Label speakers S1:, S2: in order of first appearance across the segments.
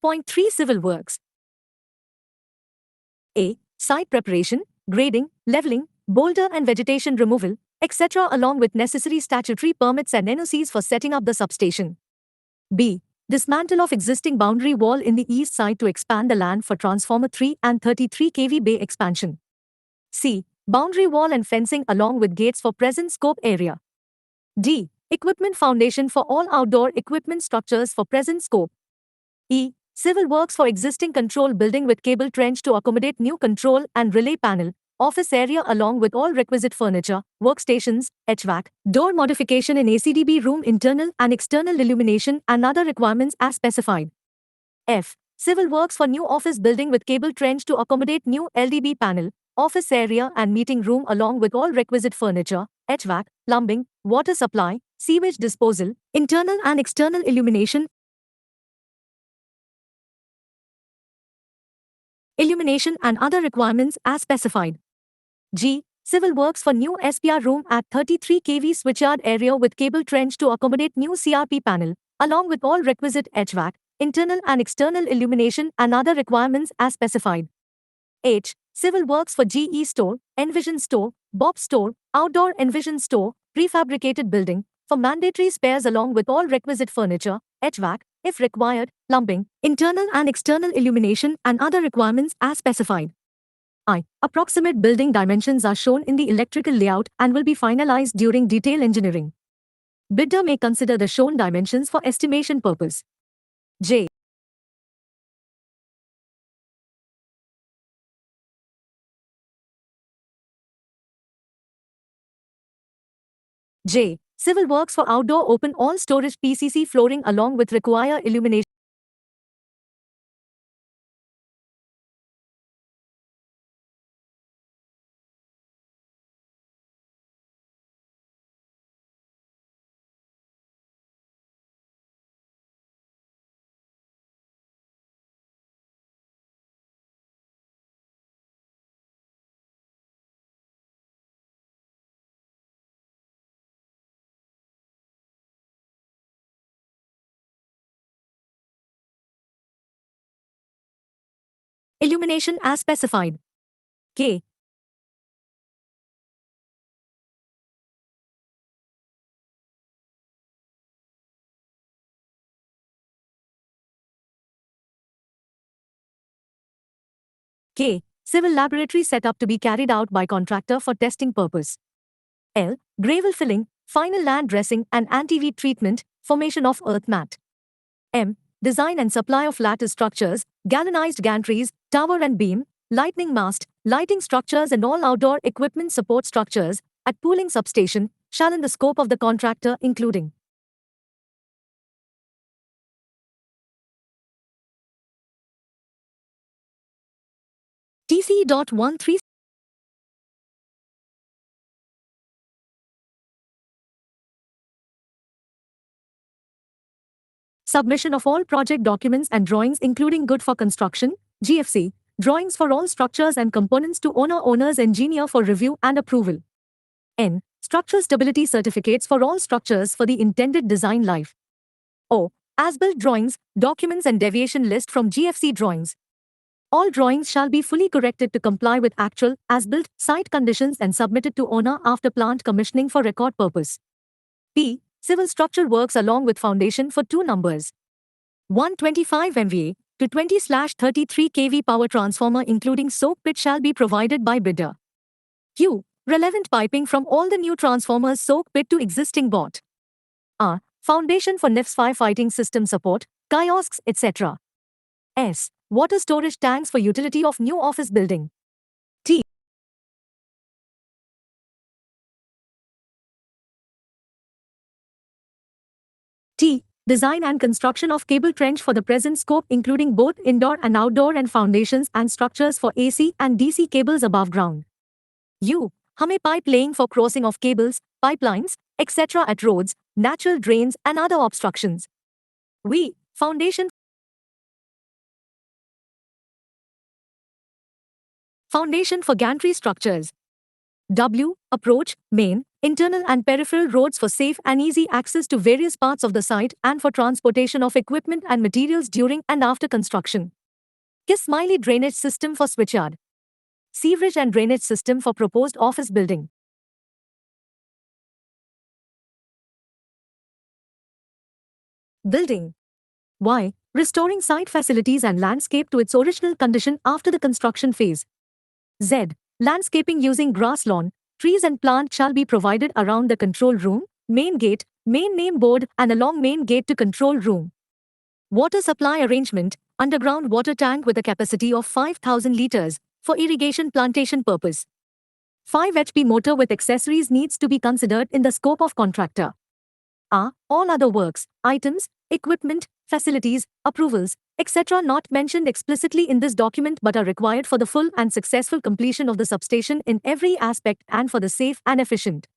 S1: 6.3 Civil works. A. Site preparation, grading, leveling, boulder and vegetation removal, etc. along with necessary statutory permits and NOCs for setting up the substation. B. Dismantle of existing boundary wall in the east side to expand the land for transformer 3 and 33 kV bay expansion. C. Boundary wall and fencing along with gates for present scope area. D. Equipment foundation for all outdoor equipment structures for present scope. E. Civil works for existing control building with cable trench to accommodate new control and relay panel, office area along with all requisite furniture, workstations, HVAC, door modification in ACDB room internal and external illumination and other requirements as specified. F. Civil works for new office building with cable trench to accommodate new LDB panel, office area and meeting room along with all requisite furniture, HVAC, plumbing, water supply, sewage disposal, internal and external illumination and other requirements as specified. G. Civil works for new SPR room at 33 kV switchyard area with cable trench to accommodate new CRP panel, along with all requisite HVAC, internal and external illumination and other requirements as specified. H. Civil works for GE store, Envision store, Bob store, outdoor Envision store, prefabricated building, for mandatory spares along with all requisite furniture, HVAC, if required, plumbing, internal and external illumination and other requirements as specified. I. Approximate building dimensions are shown in the electrical layout and will be finalized during detail engineering. Bidder may consider the shown dimensions for estimation purpose. J. J. Civil works for outdoor open all storage PCC flooring along with require illumination. Illumination as specified. K. K. Civil laboratory setup to be carried out by contractor for testing purpose. L. Gravel filling, final land dressing and anti-weed treatment, formation of earth mat. M. Design and supply of lattice structures, galvanized gantries, tower and beam, lightning mast, lighting structures and all outdoor equipment support structures at pooling substation shall in the scope of the contractor including TCE.13 submission of all project documents and drawings including good for construction, GFC, drawings for all structures and components to owner's engineer for review and approval. N. Structural stability certificates for all structures for the intended design life. O. As-built drawings, documents and deviation list from GFC drawings. All drawings shall be fully corrected to comply with actual, as-built, site conditions and submitted to owner after plant commissioning for record purpose. P. Civil structural works along with foundation for two numbers 125 MVA to 20/33 kV power transformer including soak pit shall be provided by bidder. Q. Relevant piping from all the new transformers soak pit to existing bought. R. Foundation for NIFS firefighting system support, kiosks, etc. S. Water storage tanks for utility of new office building. T. Design and construction of cable trench for the present scope including both indoor and outdoor and foundations and structures for AC and DC cables above ground. U. Hame pipe laying for crossing of cables, pipelines, etc. at roads, natural drains and other obstructions. V. Foundation for gantry structures. W. Approach, main, internal and peripheral roads for safe and easy access to various parts of the site and for transportation of equipment and materials during and after construction. Kiss Smiley drainage system for switchyard. Sewerage and drainage system for proposed office building. Building. Y. Restoring site facilities and landscape to its original condition after the construction phase. Z. Landscaping using grass lawn, trees and plant shall be provided around the control room, main gate, main name board and along main gate to control room. Water supply arrangement, underground water tank with a capacity of 5,000 liters for irrigation plantation purpose. 5 HP motor with accessories needs to be considered in the scope of contractor. All other works, items, equipment, facilities, approvals, etc. not mentioned explicitly in this document but are required for the full and successful completion of the substation in every aspect and for the safe and efficient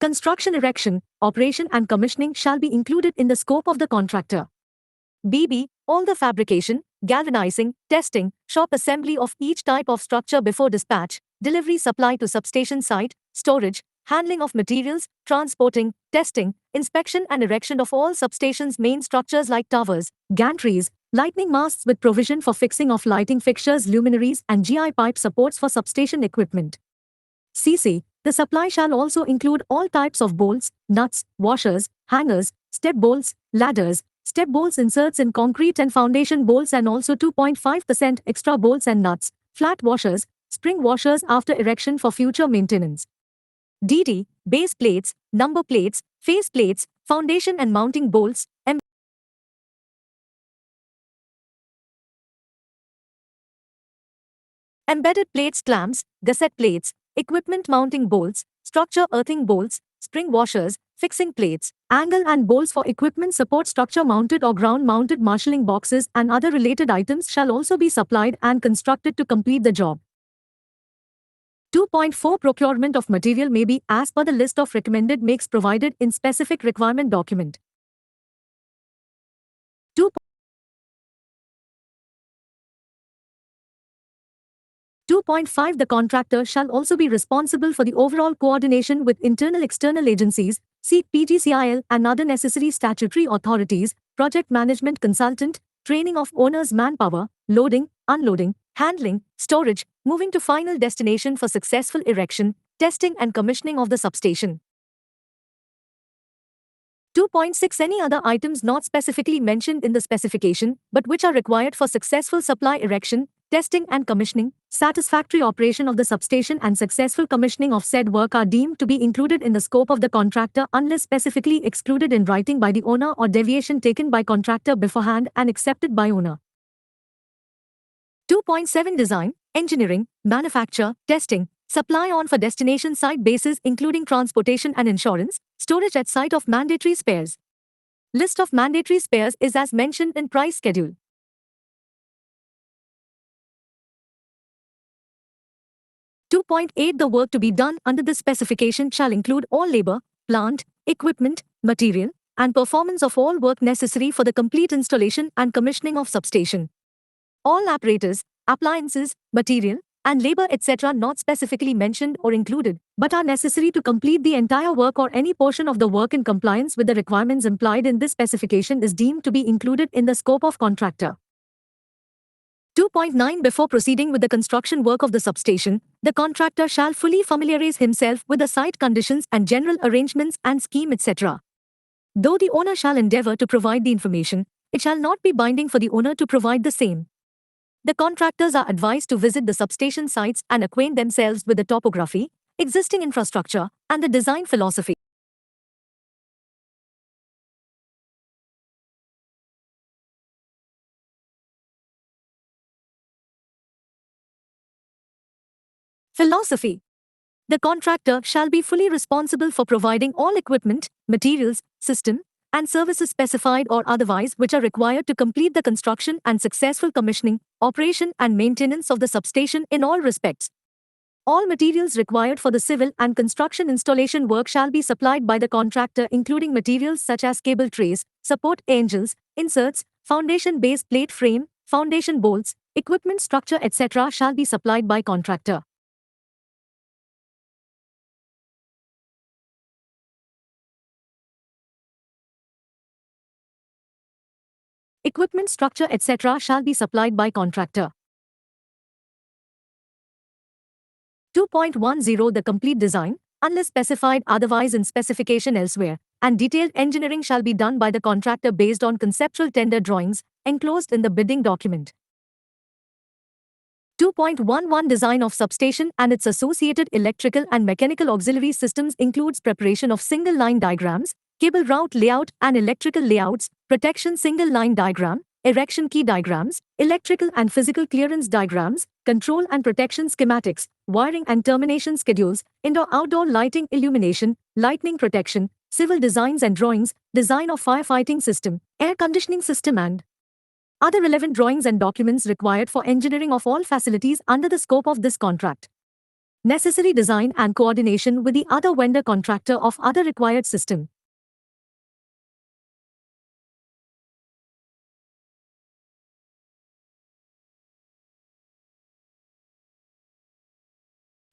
S1: construction, erection, operation and commissioning shall be included in the scope of the contractor. BB. All the fabrication, galvanizing, testing, shop assembly of each type of structure before dispatch, delivery supply to substation site, storage, handling of materials, transporting, testing, inspection and erection of all substations main structures like towers, gantries, lightning masts with provision for fixing of lighting fixtures, luminaries and GI pipe supports for substation equipment. CC. The supply shall also include all types of bolts, nuts, washers, hangers, step bolts, ladders, step bolts inserts in concrete and foundation bolts and also 2.5% extra bolts and nuts, flat washers, spring washers after erection for future maintenance. DD. Base plates, number plates, face plates, foundation and mounting bolts, embedded plates, clamps, gusset plates, equipment mounting bolts, structure earthing bolts, spring washers, fixing plates, angle and bolts for equipment support structure mounted or ground mounted marshalling boxes and other related items shall also be supplied and constructed to complete the job. 2.4 Procurement of material may be as per the list of recommended makes provided in specific requirement document. 2.5 The contractor shall also be responsible for the overall coordination with internal external agencies, seek PGCIL and other necessary statutory authorities, project management consultant, training of owners' manpower, loading, unloading, handling, storage, moving to final destination for successful erection, testing and commissioning of the substation. 2.6 Any other items not specifically mentioned in the specification, but which are required for successful supply erection, testing and commissioning, satisfactory operation of the substation and successful commissioning of said work are deemed to be included in the scope of the contractor unless specifically excluded in writing by the owner or deviation taken by contractor beforehand and accepted by owner. 2.7 Design, engineering, manufacture, testing, supply on for destination site basis including transportation and insurance, storage at site of mandatory spares. List of mandatory spares is as mentioned in price schedule. 2.8 The work to be done under this specification shall include all labor, plant, equipment, material, and performance of all work necessary for the complete installation and commissioning of substation. All apparatus, appliances, material, and labor etc. not specifically mentioned or included, but are necessary to complete the entire work or any portion of the work in compliance with the requirements implied in this specification is deemed to be included in the scope of contractor. 2.9 Before proceeding with the construction work of the substation, the contractor shall fully familiarize himself with the site conditions and general arrangements and scheme etc. Though the owner shall endeavor to provide the information, it shall not be binding for the owner to provide the same. The contractors are advised to visit the substation sites and acquaint themselves with the topography, existing infrastructure, and the design philosophy. Philosophy. The contractor shall be fully responsible for providing all equipment, materials, system, and services specified or otherwise which are required to complete the construction and successful commissioning, operation and maintenance of the substation in all respects. All materials required for the civil and construction installation work shall be supplied by the contractor, including materials such as cable trays, support angles, inserts, foundation base plate frame, foundation bolts, equipment structure etc. shall be supplied by contractor. Equipment structure etc. shall be supplied by contractor. 2.10 The complete design, unless specified otherwise in specification elsewhere, and detailed engineering shall be done by the contractor based on conceptual tender drawings, enclosed in the bidding document. 2.11 Design of substation and its associated electrical and mechanical auxiliary systems includes preparation of single-line diagrams, cable route layout and electrical layouts, protection single-line diagram, erection key diagrams, electrical and physical clearance diagrams, control and protection schematics, wiring and termination schedules, indoor-outdoor lighting illumination, lightning protection, civil designs and drawings, design of firefighting system, air conditioning system and other relevant drawings and documents required for engineering of all facilities under the scope of this contract. Necessary design and coordination with the other vendor contractor of other required system.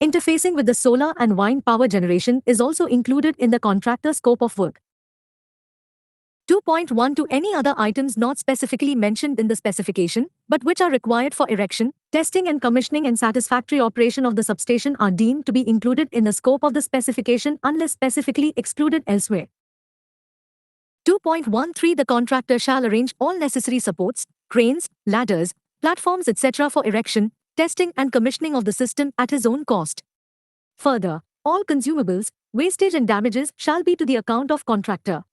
S1: Interfacing with the solar and wind power generation is also included in the contractor scope of work. 2.12 Any other items not specifically mentioned in the specification, but which are required for erection, testing and commissioning and satisfactory operation of the substation are deemed to be included in the scope of the specification unless specifically excluded elsewhere. 2.13 The contractor shall arrange all necessary supports, cranes, ladders, platforms etc. for erection, testing and commissioning of the system at his own cost. Further, all consumables, wastage and damages shall be to the account of contractor.